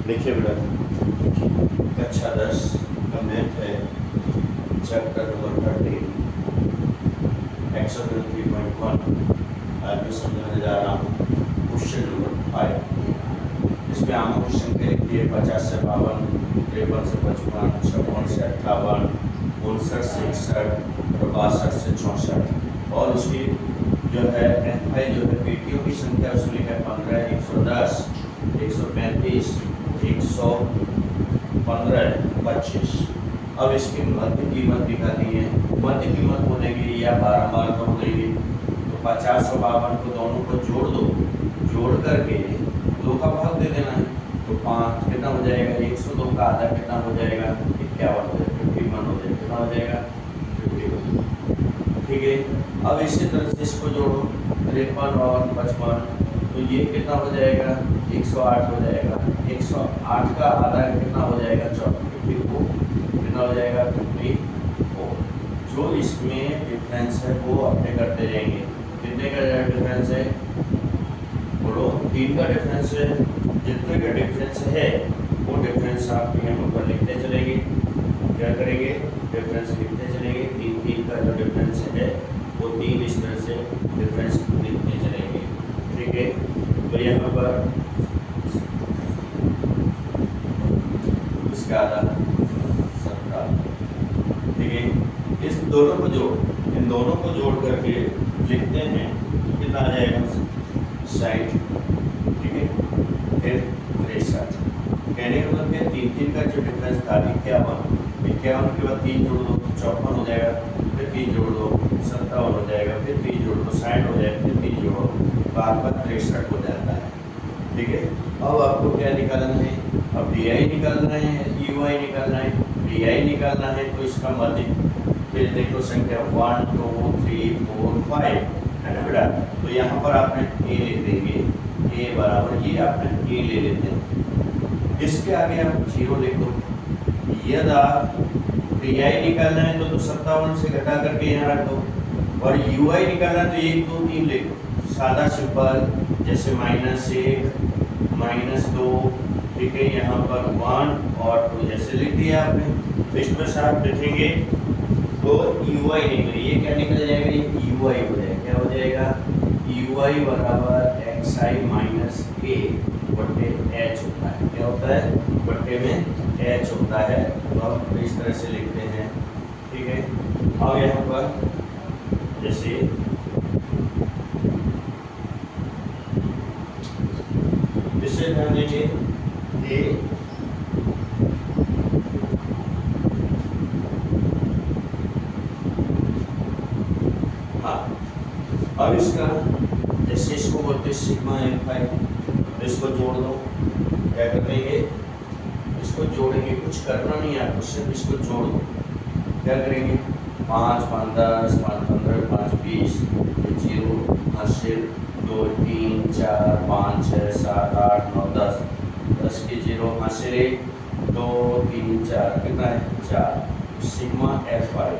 देखिए बेटा, कक्षा 10 का मैथ है, चैप्टर नंबर 13, एक्सरसाइज 3.1। आज मैं समझाने जा रहा हूँ क्वेश्चन नंबर 5। इसमें आम क्वेश्चन के लिए 50 से 52, 53 से 55, 56 से 58, 59 से 61 और 62 से 64। और उसकी जो है एफआई जो है पेटियों की संख्या उसमें है 15, 110, 135, 115, 25। अब इसकी मध्य कीमत दिखाती है। मध्य कीमत बोलेंगे या 12 मार्क का बोलेंगे तो 50 और 52 को दोनों को जोड़ दो, जोड़ करके 2 का भाग दे देना है तो 5 कितना हो जाएगा, 102 का आधा कितना हो जाएगा, 51 हो जाएगा, 51 हो जाएगा, कितना हो जाएगा 51। ठीक है। अब इसी तरह से इसको जोड़ो 53 और 55 तो ये कितना हो जाएगा, 108 हो जाएगा। 108 का आधा कितना हो जाएगा, 54 कितना हो जाएगा 54। जो इसमें डिफरेंस है वो अपने करते जाएंगे। कितने का डिफरेंस है, बोलो 3 का डिफरेंस है। जितने का डिफरेंस है वो डिफरेंस आप यहाँ पर लिखते चलेंगे। क्या करेंगे, डिफरेंस लिखते चलेंगे। 3 का जो डिफरेंस है वो 3 इस तरह से डिफरेंस लिखते चलेंगे। ठीक है। तो यहाँ पर इसका आधा 17। ठीक है। इस दोनों को जोड़, इन दोनों को जोड़ करके लिखते हैं कितना आ जाएगा 60। ठीक है। फिर 63। कहने का मतलब है 3 का जो डिफरेंस था 51, 51 के बाद 3 जोड़ दो 54 हो जाएगा, फिर 3 जोड़ दो 57 हो जाएगा, फिर 3 जोड़ दो 60 हो जाएगा, फिर 3 जोड़ो बार 63 हो जाता है। ठीक है। अब आपको क्या निकालना है, अब डी आई निकालना है, यू आई निकालना है। डी आई निकालना है तो इसका मध्य फिर देखो संख्या 1 2 3 4 5 है ना बेटा। तो यहाँ पर आपने ए लिख देंगे, ए बराबर ये आपने ए ले लेते हैं। इसके आगे आप 0 लिख दो। यदि डी आई निकालना है तो 57 से घटा करके यहाँ रख दो, और यू आई निकालना है तो 1 2 3 लिख दो। सादा सिंपल, जैसे -1 -2। ठीक है। यहाँ पर 1 और 2 जैसे लिख दिया आपने। तो इसमें से आप देखेंगे तो यू आई निकले, ये क्या निकल जाएगा, ये यू आई हो जाएगा। क्या हो जाएगा, यू आई बराबर एक्स आई माइनस ए बटे एच होता है। क्या होता है, बटे में एच होता है। तो हम इस तरह से लिखते हैं। ठीक है। अब यहाँ पर जैसे इससे ध्यान देंगे ए अब इसका जैसे इसको बोलते हैं सिग्मा एफ आई, तो इसको जोड़ दो। क्या करेंगे, इसको जोड़ेंगे, कुछ करना नहीं है आपको, सिर्फ इसको जोड़ दो। क्या करेंगे, 5 5 10 5 15 5 20 0 80 2 3 4 5 6 7 8 9 10 10 के 0 80 2 3 4 कितना है 4 सिग्मा एफ आई।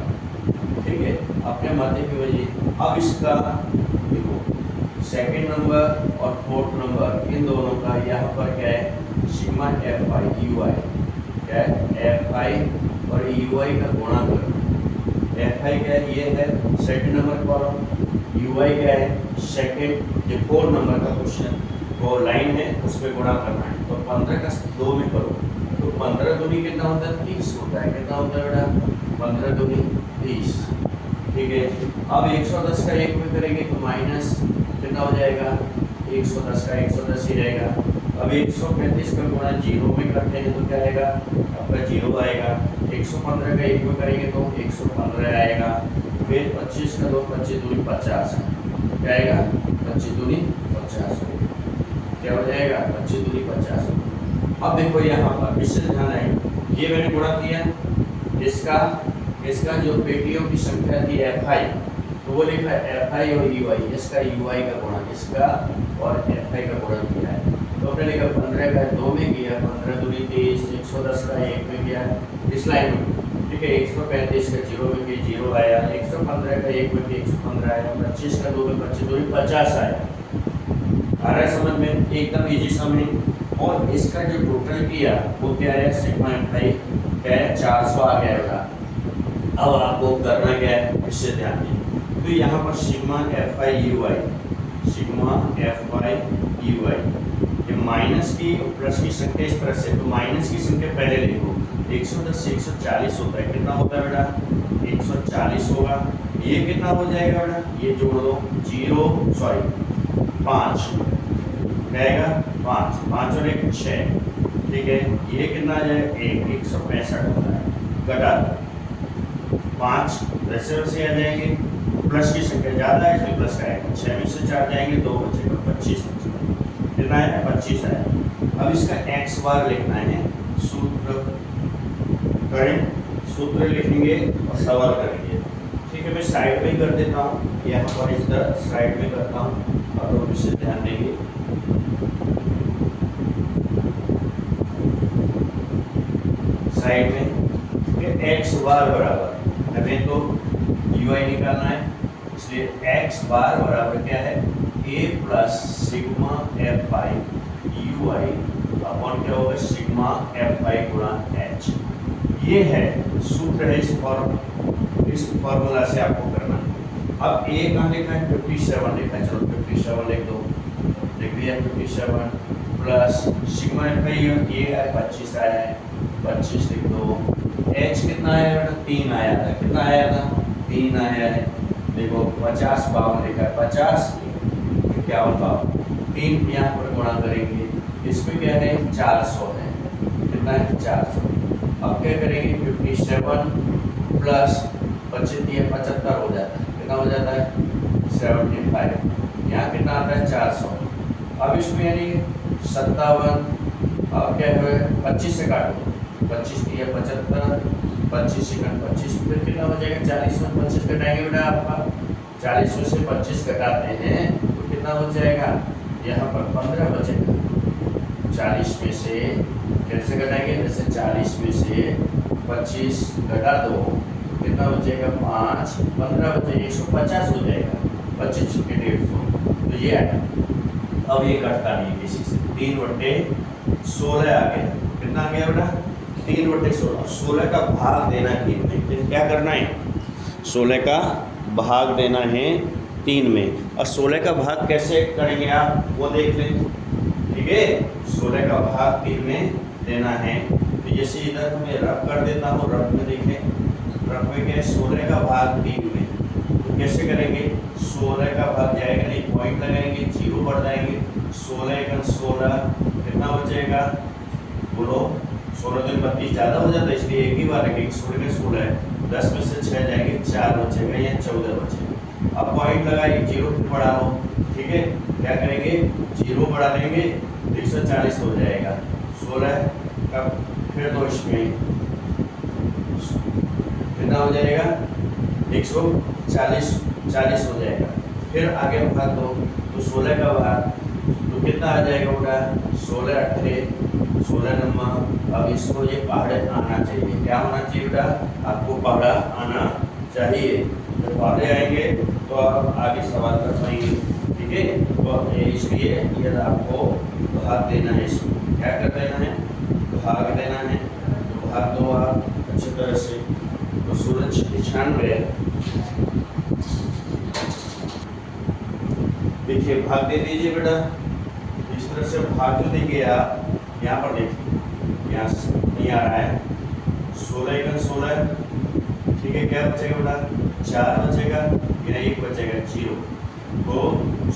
ठीक है। अपने मध्य की वजह। अब इसका देखो सेकंड नंबर और फोर्थ नंबर इन दोनों का यहाँ पर क्या है, सिग्मा एफ आई यू आई। क्या है, एफ आई और यू आई का गुणा कर। एफ आई क्या है, ये है सेकंड नंबर कॉलम। यू आई क्या है, सेकंड जो 4 नंबर का क्वेश्चन वो लाइन है उसमें गुणा करना है। तो 15 का 2 में करो तो 15 दूनी कितना होता है, 30 होता है। कितना होता है बेटा, 15 दूनी 30। ठीक है। अब 110 का 1 में करेंगे तो माइनस कितना हो जाएगा, 110 का 110 ही रहेगा। अब 135 का गुणा 0 में करते हैं तो क्या आएगा, आपका 0 आएगा। 115 का 1 में करेंगे तो 115 आएगा। फिर 25 का 2 25 दूनी 50 क्या आएगा, 25 दूनी 50 क्या हो जाएगा, 25 दूनी 50। अब देखो यहाँ पर विशेष ध्यान है, ये मैंने गुणा किया, इसका जो पेटियों की संख्या थी एफ आई, तो वो लिखा है एफ आई और यू आई। इसका यू आई का गुणा, इसका और एफ आई का गुणा किया है। तो अपने लिखा 15 का 2 में किया, 15 दूनी 30, 110 का 1 में किया इस लाइन में। ठीक है। 135 का 0 में किया 0 आया, 115 का 1 में किया 115 आया, 25 का 2 में 25 दूनी 50 आया। आ रहा है समझ में, एकदम इजी समझ। और इसका जो टोटल किया वो क्या है, सिग्मा एफआई क्या है, 400 आ गया बेटा। अब आपको करना क्या है, इससे ध्यान दें। तो यहाँ पर sigma FI UI, sigma FI UI, ये माइनस की प्लस की संख्या इस तरह से, तो माइनस की संख्या पहले लिखो। 110 से 140 होता है, कितना होता है बेटा, 140 होगा। ये कितना हो जाएगा बेटा, ये जोड़ दो, 5 रहेगा, 5 और 1 6, ठीक है। ये कितना आ जाएगा, 165 होता है, घटा 5 वैसे वैसे आ जाएंगे, प्लस की संख्या ज़्यादा है इसलिए प्लस का आएगा, 6 में से 4 जाएंगे 2 बचेगा, 25 बचेगा, कितना है, 25 है। अब इसका x बार लिखना है, सूत्र करें, सूत्र लिखेंगे और सवाल करेंगे, ठीक है। मैं साइड में कर देता हूँ, यहाँ पर इस तरह साइड में करता हूँ, और तो इसे ध्यान देंगे। साइड में x बार बराबर, हमें तो ui निकालना है, इसलिए x बार बराबर क्या है, a plus sigma F I U I upon क्या होगा, सिग्मा एफ आई गुणा h। ये है सूत्र है, इस फॉर्मूला से आपको करना है। अब a कहाँ लिखा है, 57 लिखा है, चलो 57 लिख दो, लिख दिया 57 प्लस सिग्मा एफ आई ये है 25 आया है, 25 लिख दो। h कितना आया बेटा, 3 आया था, कितना आया था, 3 आया है। देखो 50 52 लिखा है, 50 51 3 यहाँ पर गुणा करेंगे, इसमें क्या है 400 है, कितना है 400। अब क्या करेंगे, 57 प्लस 25 75 हो जाता है, कितना हो जाता है 75, यहाँ कितना आता है 400। अब इसमें यानी 57, अब क्या है 25 से काटो, 25 दिया 75, 25 सेकंड 25, फिर कितना हो जाएगा 40 में 25 कटाएंगे बेटा, आपका 40 में से 25 कटाते हैं तो कितना हो जाएगा, यहाँ पर 15 बचेगा। 40 में से कैसे कटाएंगे, जैसे 40 में से 25 घटा दो तो कितना बचेगा 5, 15 बचे 150 हो जाएगा, 25 के 150, तो ये आया। अब ये कटता नहीं किसी से, 3/16 आ गया, कितना आ गया बेटा 3/16। 16 का भाग देना है 3 में, फिर क्या करना है, 16 का भाग देना है 3 में। और 16 का भाग कैसे करेंगे आप वो देख लें, ठीक है। 16 का भाग 3 में देना है, तो जैसे इधर मैं रफ कर देता हूँ, रफ में देखें, रफ में क्या है 16 का भाग 3 में, तो कैसे करेंगे, 16 का भाग जाएगा नहीं, पॉइंट लगाएंगे, 0 बढ़ जाएंगे, 16 × 16 कितना बचेगा, बोलो 16 दिन 32 ज़्यादा हो जाता है, इसलिए एक ही बार रखेंगे, 16 में 16 है, 10 में से 6 जाएंगे 4 बचेगा, या 14 बचेगा। अब पॉइंट लगाइए, 0 फिर बढ़ा लो, ठीक है। क्या करेंगे 0 बढ़ा लेंगे तो 140 हो जाएगा, 16 का फिर दो इसमें कितना हो जाएगा 140 हो जाएगा, फिर आगे भाग दो तो 16 का भाग तो कितना आ जाएगा बेटा 16 8 16 नंबर। अब इसको ये पहाड़े आना चाहिए, क्या होना चाहिए बेटा, आपको पहाड़ा आना चाहिए, जब पहाड़े आएंगे तो आप आगे सवाल कर पाएंगे, ठीक है। तो इसलिए ये आपको भाग देना है, इसको क्या कर देना है, भाग देना है, तो भाग दो आप अच्छी तरह से। तो 96 देखिए भाग दे दीजिए बेटा, इस तरह से भाग जो देंगे आप, यहाँ पर देखिए यहाँ नहीं आ रहा है, 16 × 16, ठीक है। क्या बचेगा बेटा 4 बचेगा, या 1 बचेगा 0, तो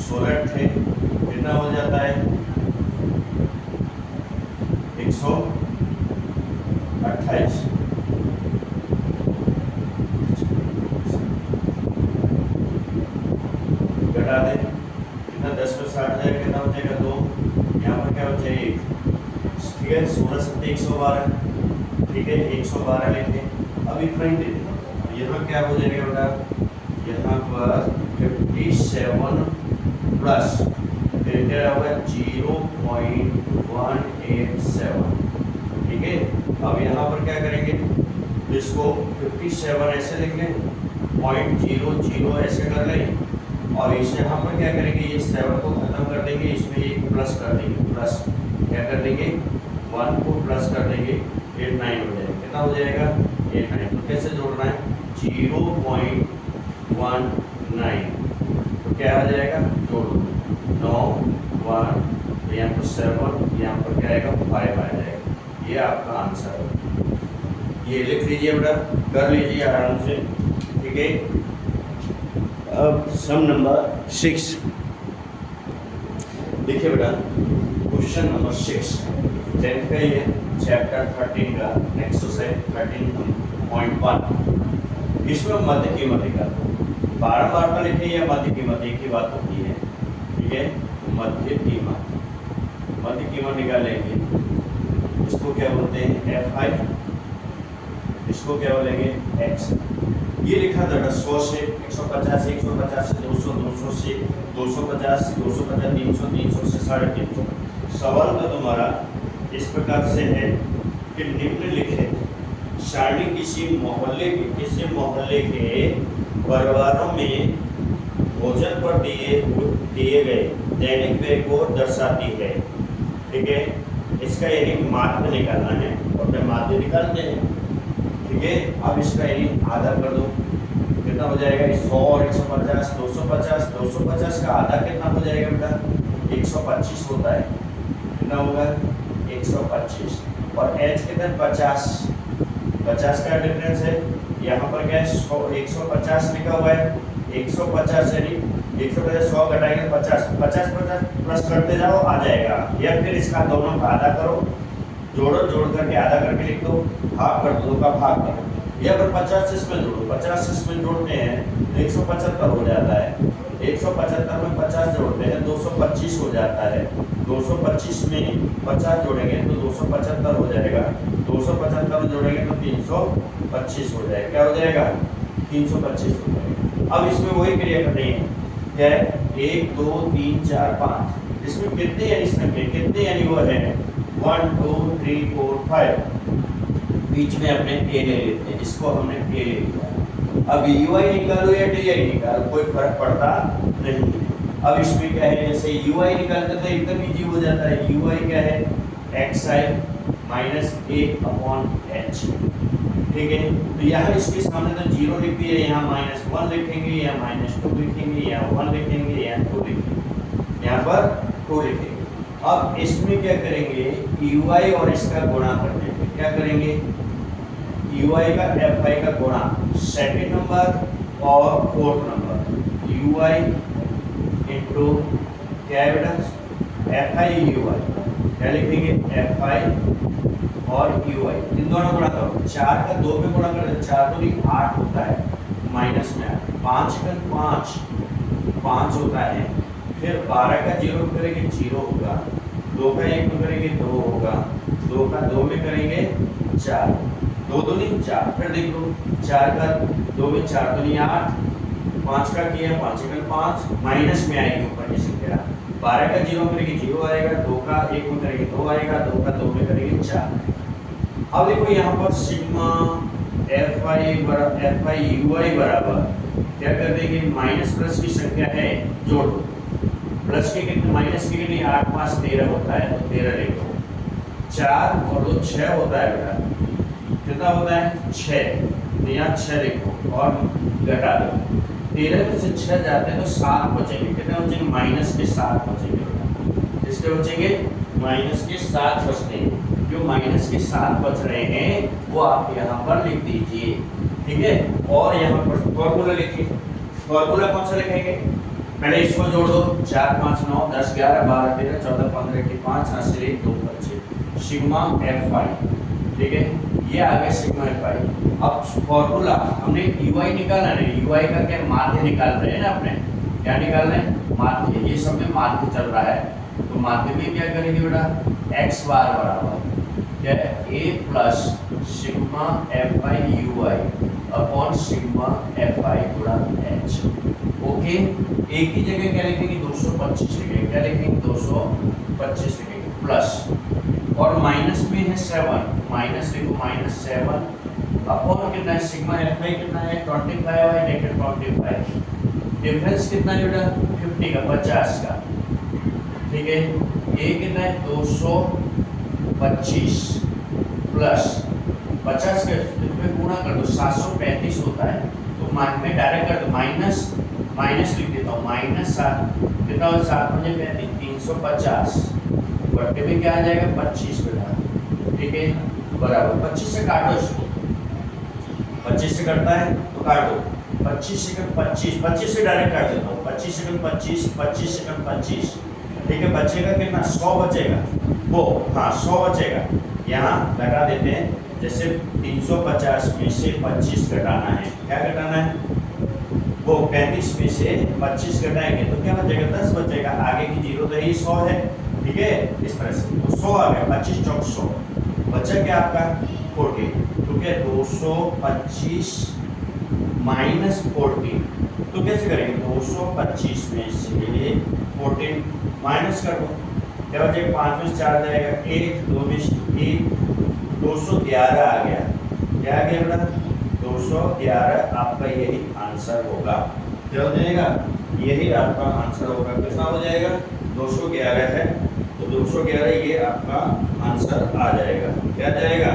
16 थे कितना हो जाता है 128, घटा दें कितना 10 में 60 जाएगा, कितना बचेगा 2, यहाँ पर क्या बचेगा 1, ठीक है। 16 × 112, ठीक है 112 लेंगे। अब इतना ही दे दें, यहाँ क्या हो जाएगा बेटा, यहाँ पर 57 प्लस फिर क्या होगा 0.187, ठीक है। अब यहाँ पर क्या करेंगे, इसको 57 ऐसे लिखेंगे, 0.00 ऐसे कर लें, और इस यहाँ पर क्या करेंगे, ये 7 को खत्म कर देंगे, इसमें एक प्लस कर देंगे, प्लस क्या कर देंगे 1 को प्लस कर देंगे 8 9 हो जाएगा। कितना हो जाएगा 8 9। तो कैसे जोड़ना है 0.19 तो क्या आ जाएगा जोड़ दो 9 1 तो यहाँ पर 7 यहाँ पर क्या आएगा 5 आ जाएगा। ये आपका आंसर है। ये लिख लीजिए बेटा कर लीजिए आराम से ठीक है। अब सम नंबर 6 देखिए बेटा क्वेश्चन नंबर 6 10th का ये चैप्टर 13 का एक्सरसाइज 13.1 इसमें मध्य कीमत निकालो। 12 बार का लिखे या मध्य कीमत एक ही बात होती है ठीक है। मध्य कीमत निकालेंगे इसको क्या बोलते हैं FI इसको क्या बोलेंगे X। ये लिखा था 100 से 150 से 150 से 200 200 से 250 250 300 300 से 350। सवाल तो तुम्हारा इस प्रकार से है कि निम्नलिखित सारणी किसी मोहल्ले के परिवारों में भोजन पर दिए गए दैनिक व्यय को दर्शाती है ठीक है। इसका यानी माध्य निकालना है और फिर माध्य निकालते हैं ठीक है। अब इसका यानी आधा कर दो कितना हो जाएगा 100 और 150 250 का आधा कितना हो जाएगा बेटा 125 होता है। कितना होगा 125 और H कितना 50 का डिफरेंस है। यहाँ पर क्या है 150 लिखा हुआ है 150 यानी 150 100 घटाएंगे 50 प्लस करते जाओ आ जाएगा। या फिर इसका दोनों का आधा करो जोड़ करके आधा करके लिख दो भाग कर दो का भाग करो। या फिर 50 इसमें जोड़ो 50 इसमें जोड़ते हैं तो 175 हो जाता है। 175 में 50 जोड़ते हैं 225 हो जाता है। 225 में 50 जोड़ेंगे तो 275 हो जाएगा। 275 में जोड़ेंगे तो 325 हो जाएगा। क्या हो जाएगा 325 हो जाएगा। अब इसमें वही क्रिया करनी है क्या है 1 2 3 4 5 इसमें कितने यानी संख्या कितने यानी वो है 1 2 3 4 5 बीच में अपने A ले लेते हैं। इसको हमने A ले लिया। अब UI निकालो या DI निकालो कोई फर्क पड़ता नहीं है। अब इसमें क्या है जैसे UI निकालते तो एकदम इजी हो जाता है। UI क्या है XI माइनस A/H ठीक है। तो यहाँ इसके सामने तो 0 लिख दिया यहाँ -1 लिखेंगे या -2 लिखेंगे या 1 लिखेंगे या 2 लिखेंगे यहाँ पर 2 लिखेंगे। अब इसमें क्या करेंगे UI और इसका गुणा कर देंगे। क्या करेंगे UI का FI का गुणा सेकंड नंबर और फोर्थ नंबर UI इंटू क्या है बेटा FI UI क्या लिखेंगे FI और UI इन दोनों गुणा करो। 4 का 2 में गुणा कर 4 तो 8 होता है माइनस में 5 का 5 होता है। फिर 12 का 0 करेंगे 0 होगा। 2 का 1 में करेंगे 2 होगा। 2 का 2 में करेंगे 4 2 2 नहीं 4। फिर देख लो 4 का 2 में 4 तो नहीं 8 5 का किया 5 का 5 माइनस में आएगी ऊपर की संख्या। 12 का 0 करेंगे 0 आएगा। 2 का 1 में करेंगे 2 आएगा। 2 का 2 में करेंगे 4। अब देखो यहाँ पर सिग्मा FI UI बराबर क्या कर देंगे माइनस प्लस की संख्या है जोड़ दो। प्लस के कितने माइनस के कितने 8 5 13 होता है तो 13 लिखो। 4 और 2 6 होता है बेटा कितना होता है 6 तो यहाँ 6 लिखो और घटा दो। 13 में से 6 जाते हैं तो 7 बचेंगे। कितने बचेंगे माइनस के 7 बचेंगे बेटा। इसके बचेंगे माइनस के 7 बचते हैं। जो माइनस के 7 बच रहे हैं वो आप यहाँ पर लिख दीजिए ठीक है। और यहाँ पर फॉर्मूला लिखिए। फॉर्मूला कौन सा लिखेंगे पहले इसको जोड़ दो 4 5 9 10 11 12 13 14 15 25 8 2 25 सिग्मा FI ठीक है। ये आ गया सिग्मा FI। अब फॉर्मूला हमने UI निकाला है। UI का क्या माध्य निकाल रहे हैं ना अपने क्या निकाल रहे हैं माध्य। ये सब में माध्य चल रहा है तो माध्य में क्या करेंगे बेटा x बार बराबर क्या है A plus sigma FI UI upon sigma FI गुणा H। ओके एक ही जगह क्या लिखेंगे 225 लिखेंगे। क्या लिखेंगे 225 लिखेंगे प्लस और माइनस में है 7 माइनस लिखो -7 अपॉन कितना है सिग्मा FI कितना है 25 है -25 डिफरेंस कितना है बेटा 50 का 50 का ठीक है। ये कितना है 225 प्लस 50 के में गुणा कर दो 735 होता है, तो मैं डायरेक्ट कर दो माइनस लिख देता हूँ, माइनस 7 कितना हो 7 मुझे 350 बटे में क्या आ जाएगा 25 बेटा, ठीक है बराबर 25 से काटो इसको, 25 से कटता है तो काटो 25 सेकंड 25 से डायरेक्ट काट देता हूँ, 25 सेकंड 25 सेकंड 25, ठीक है बचेगा कितना 100 बचेगा, वो हाँ 100 बचेगा, यहाँ लगा देते हैं। जैसे 350 में से 25 घटाना है, क्या घटाना है वो 35 में से 25 घटाएंगे तो क्या बचेगा 10 बचेगा, आगे की जीरो तो यही 100 है, ठीक है इस तरह से तो 100 आ गया, 25 चौक 100 बचा क्या आपका 40, तो क्या 225 माइनस 40, तो कैसे करेंगे 225 में से 14 माइनस कर दो, क्या बचेगा 5 में से 4 जाएगा 1 2 में 1 211 आ गया, क्या आ गया बेटा 211 आपका यही आंसर होगा, क्या हो जाएगा यही आपका आंसर होगा, कितना हो जाएगा 211 है तो 211 ये आपका आंसर आ जाएगा, क्या जाएगा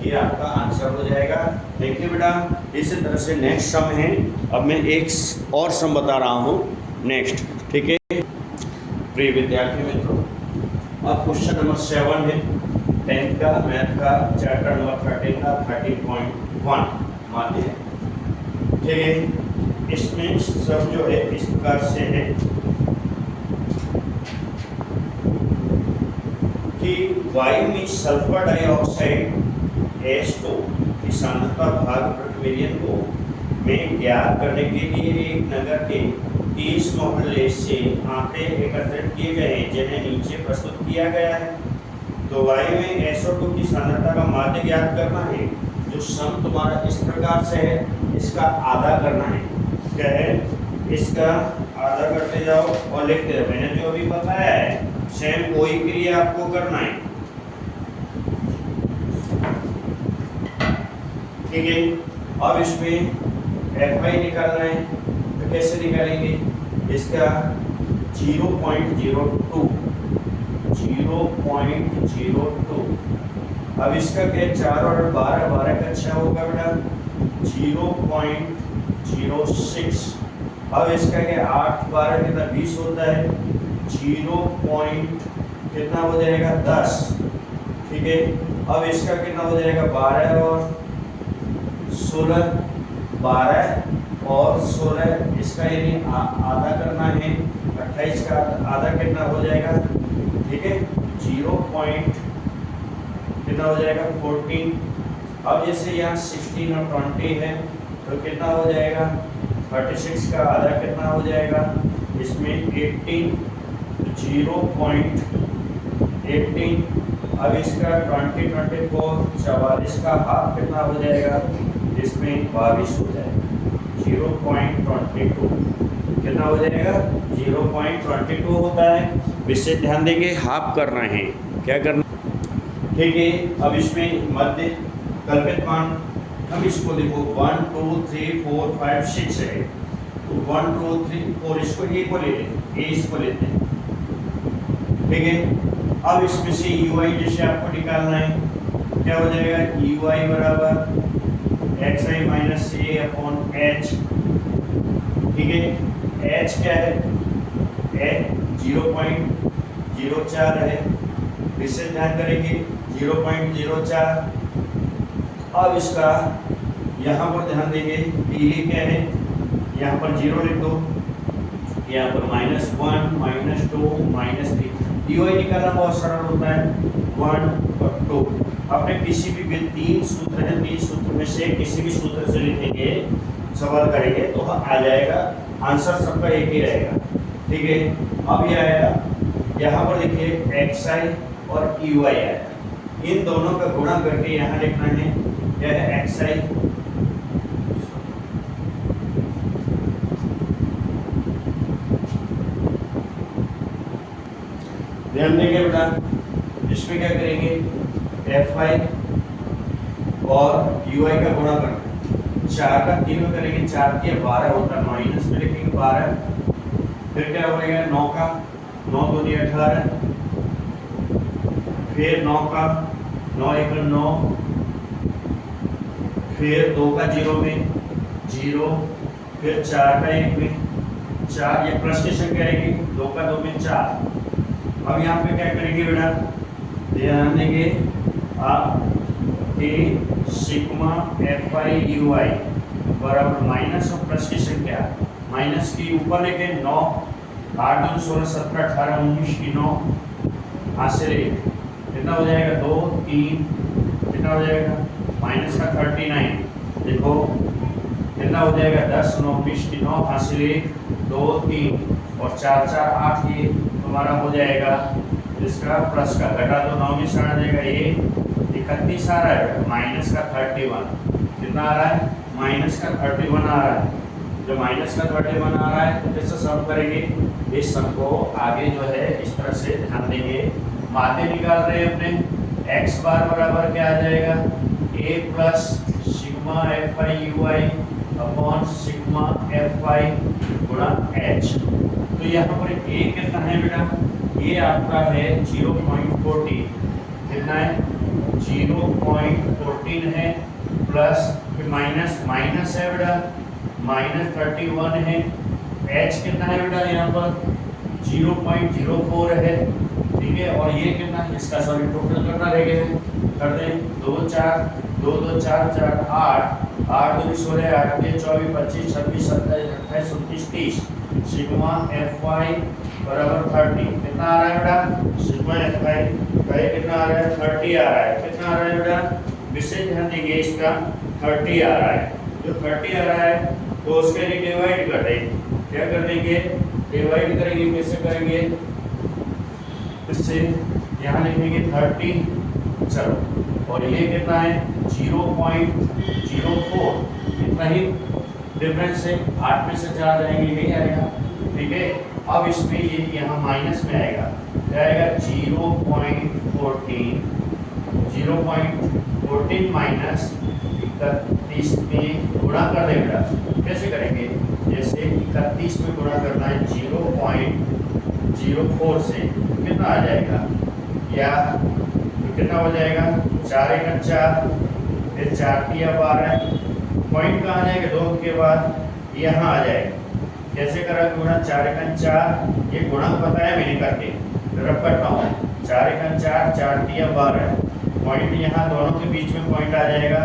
ये आपका आंसर हो जाएगा। देखिए बेटा इसी तरह से नेक्स्ट सम है, अब मैं एक और सम बता रहा हूँ नेक्स्ट, ठीक है प्रिय विद्यार्थी मित्रों। अब क्वेश्चन नंबर 7 है 10th का मैथ का चैप्टर नंबर 13 का 13.1 माध्य, ठीक है इसमें सब जो है इस प्रकार से है कि वायु में सल्फर डाइऑक्साइड H2 की सांद्रता भाग प्रति मिलियन को में ज्ञात करने के लिए एक नगर के 30 मोहल्ले से आंकड़े एकत्रित किए गए हैं जिन्हें नीचे प्रस्तुत किया गया है। तो वायु में SO2 की सांद्रता का माध्य ज्ञात करना है। जो सम तुम्हारा इस प्रकार से है इसका आधा करना है, क्या है इसका आधा करते जाओ और लिखते रहो, मैंने जो अभी बताया है सेम वही क्रिया आपको करना है, ठीक है। अब इसमें Fi निकालना है तो कैसे निकालेंगे, इसका 0.02 अब इसका क्या 4 और 12 का अच्छा होगा बेटा 0.06, अब इसका क्या 8 12 कितना 20 होता है 0. कितना हो जाएगा 10, ठीक है। अब इसका कितना हो जाएगा 12 और 16 इसका यानी आधा करना है 28 का आधा कितना हो जाएगा, ठीक है 0. कितना हो जाएगा 14। अब जैसे यहाँ 16 और 20 है तो कितना हो जाएगा 36 का आधा कितना हो जाएगा इसमें 18 0.18। अब इसका 20 24 44 का हाफ कितना हो जाएगा इसमें 22 हो जाएगा 0.22 कितना हो जाएगा 0.22 होता है। विशेष ध्यान देंगे हाफ करना है, क्या करना, ठीक है। अब इसमें मध्य कल्पित मान हम इसको देखो 1 2 3 4 5 6 है तो 1 2 3 4 इसको ए को ले लेते हैं, इसको लेते हैं, ठीक है। अब इसमें से ui जैसे आपको निकालना है क्या हो जाएगा ui बराबर xi minus a upon h, ठीक है। h क्या है 0.04 है, विशेष ध्यान करेंगे 0.04। अब इसका यहाँ पर ध्यान देंगे कि ये क्या है, यहाँ पर 0 लिख दो, यहाँ पर -1 -2 -3, ui निकालना बहुत सरल होता है 1 और 2। आपने किसी भी 3 सूत्र है, 3 सूत्र में से किसी भी सूत्र से लिखेंगे सवाल करेंगे तो आ जाएगा, आंसर सबका एक ही रहेगा, ठीक है। अब ये आएगा यहाँ पर लिखिए xi और ui आएगा, इन दोनों का गुणा करके यहाँ लिखना है क्या है xi ध्यान देंगे बेटा। इसमें क्या करेंगे Fi और ui का गुणा करना, 4 का 3 में करेंगे 4 के 12 होता है, माइनस में लिखेंगे 12, फिर क्या हो जाएगा 9 का 9 दूनी 18, फिर 9 का 9 1 9, फिर 2 का 0 में 0, फिर 4 का 1 में 4, ये प्लस की संख्या रहेगी, 2 का 2 में 4। अब यहाँ पे क्या करेंगे बेटा, ध्यान देंगे आप कि सिग्मा एफ आई यू आई बराबर माइनस और प्लस की संख्या, माइनस की ऊपर लेके 9, 8 2 16 17 18 19 की 9 हासिल 1, कितना हो जाएगा 2 3, कितना हो जाएगा माइनस का 39, देखो कितना हो जाएगा 10 9 20 की 9 हासिल 1 2 3 और 4 4 8, ये तुम्हारा हो जाएगा इसका प्लस का, घटा तो 9 में से आ जाएगा ये 31 आ रहा है, माइनस का 31, कितना आ रहा है माइनस का 31 आ रहा है। जो माइनस का 31 आ रहा है तो कैसे सम करेंगे, इस सम को आगे जो है इस तरह से ध्यान देंगे, माध्य निकाल रहे हैं अपने, एक्स बार बराबर क्या आ जाएगा A plus sigma F I U I upon sigma F I गुणा एच। तो यहाँ पर ए कितना है बेटा, ये आपका है 0.14, कितना है 0.14 है, प्लस फिर माइनस माइनस है बेटा माइनस 31 है, एच कितना है बेटा यहाँ पर 0.04 है, ठीक है, और ये कितना है इसका सॉरी टोटल करना रह गया है, कर दें 2 4 2 2 4 4 8 8 2 16 8 के 24 25 26 27 28 29 30, सिग्मा एफ वाई बराबर 30, कितना आ रहा है बेटा सिग्मा एफ वाई कितना आ रहा है 30 आ रहा है, कितना आ रहा है बेटा विशेष ध्यान देंगे इसका 30 आ रहा है, जो 30 आ रहा है तो उसके लिए डिवाइड कर देंगे, क्या कर देंगे डिवाइड करेंगे, कैसे करेंगे इससे यहाँ लिखेंगे 30, चलो और ये कितना है 0.04, इतना ही डिफरेंस है, 8 में से 4 जाएंगे यही आएगा, ठीक है। अब इसमें ये यहाँ माइनस में आएगा, क्या आएगा 0.14 माइनस 31 में गुणा कर देगा, कैसे करेंगे जैसे 31 में गुणा करना है 0.04 से, कितना आ जाएगा या तो कितना हो जाएगा 4 1 4, फिर 4 3 12, पॉइंट कहाँ आ जाएगा 2 के बाद यहाँ आ जाएगा, कैसे करा गुणा 4 1 4, ये गुणा पता है मैंने करके रब करता हूँ 4 1 4 4 3 12, पॉइंट यहाँ दोनों के बीच में पॉइंट आ जाएगा,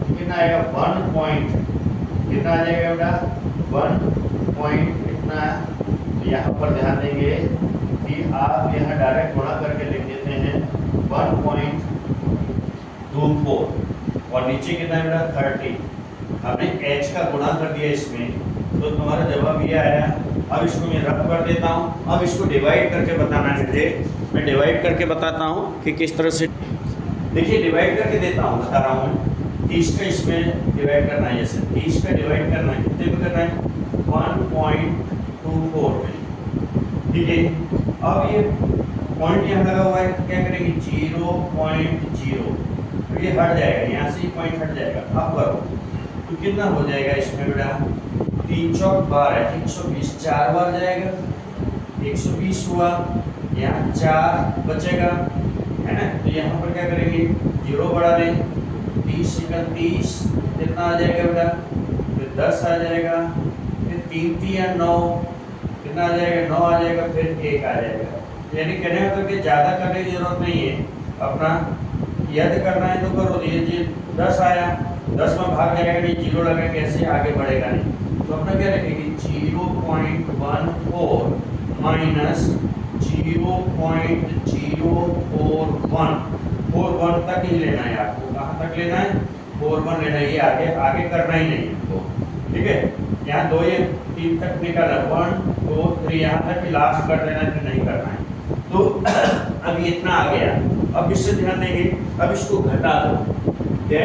कितना आएगा 1 पॉइंट, कितना आ जाएगा बेटा 1 पॉइंट कितना, यहाँ पर ध्यान देंगे कि आप यहाँ डायरेक्ट गुणा करके लिख देते हैं 1.24 और नीचे कितना बेटा 30, हमने h का गुणा कर दिया इसमें तो तुम्हारा जवाब ये आया। अब इसको मैं रब कर देता हूँ, अब इसको डिवाइड करके बताना है मुझे, मैं डिवाइड करके बताता हूँ कि किस तरह से, देखिए डिवाइड करके देता हूँ, बता रहा हूँ 30 का इसमें डिवाइड करना है, जैसे 30 का डिवाइड करना है कितने में करना है 1.24 में, ठीक है। अब ये पॉइंट यहाँ लगा हुआ है, क्या करेंगे 0.0, तो ये हट जाएगा, यहाँ से ही पॉइंट हट जाएगा, अब करो तो कितना हो जाएगा इसमें बेटा 3 चौक 12 120, 4 बार जाएगा 120 हुआ, यहाँ 4 बचेगा है ना, तो यहाँ पर क्या करेंगे 0 बढ़ा दें 30 31, कितना आ जाएगा बेटा फिर 10 आ जाएगा, फिर 3 3 9, कितना आ जाएगा 9 आ जाएगा, फिर 1 आ जाएगा, यानी कहने का कि ज़्यादा करने की जरूरत नहीं है, अपना यदि करना है तो करो, ये 10 आया 10 में भाग जाएगा नहीं, 0 लगा कैसे आगे बढ़ेगा नहीं, तो अपना क्या रखेंगे 0.14 माइनस 0.041 तक ही लेना है आपको, कहाँ तक लेना है 41 लेना है, ये आगे करना ही नहीं है, ठीक है। यहाँ 2 या 3 तक निकाला 1 2 3, यहाँ तक ही लास्ट कर देना है, नहीं करना है, तो अब ये इतना आ गया। अब इससे ध्यान देंगे, अब इसको घटा दो, क्या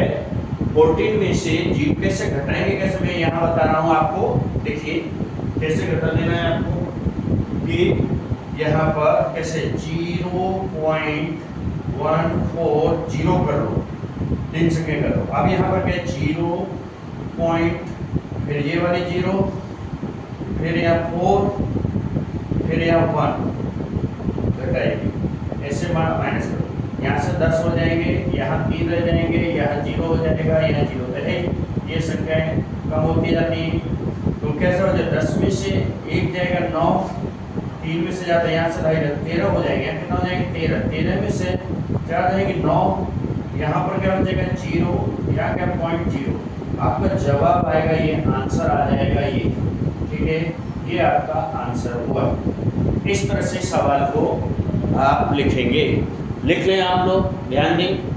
14 में से जीरो कैसे घटाएंगे, कैसे मैं यहाँ बता रहा हूँ आपको, देखिए कैसे घटा देना है आपको कि यहाँ पर कैसे 0.14 कर लो, 3 सेकेंड कर लो, अब यहाँ पर क्या 0 पॉइंट, फिर ये वाली 0, फिर यहाँ 4, फिर यहाँ 1 घटाएगी, ऐसे माइनस करो, यहाँ से 10 हो जाएंगे, यहाँ 3 रह जाएंगे, यहाँ 0 हो जाएगा, यहाँ 0 तो है। ये संख्याएं कम होती जाती हैं। तो कैसे हो जाए, 10 में से 1 जाएगा 9, 3 में से जाता है यहाँ से 13 हो जाएंगे। कितना हो जाएंगे 13, 13 में से 4 जाएंगे 9, यहाँ पर क्या हो जाएगा 0, यहाँ क्या 0.0। आपका जवाब आएगा, ये आंसर आ जाएगा ये, ठीक है, ये आपका आंसर हुआ। इस तरह से सवाल को आप लिखेंगे। लिख लें आप लोग, ध्यान दें।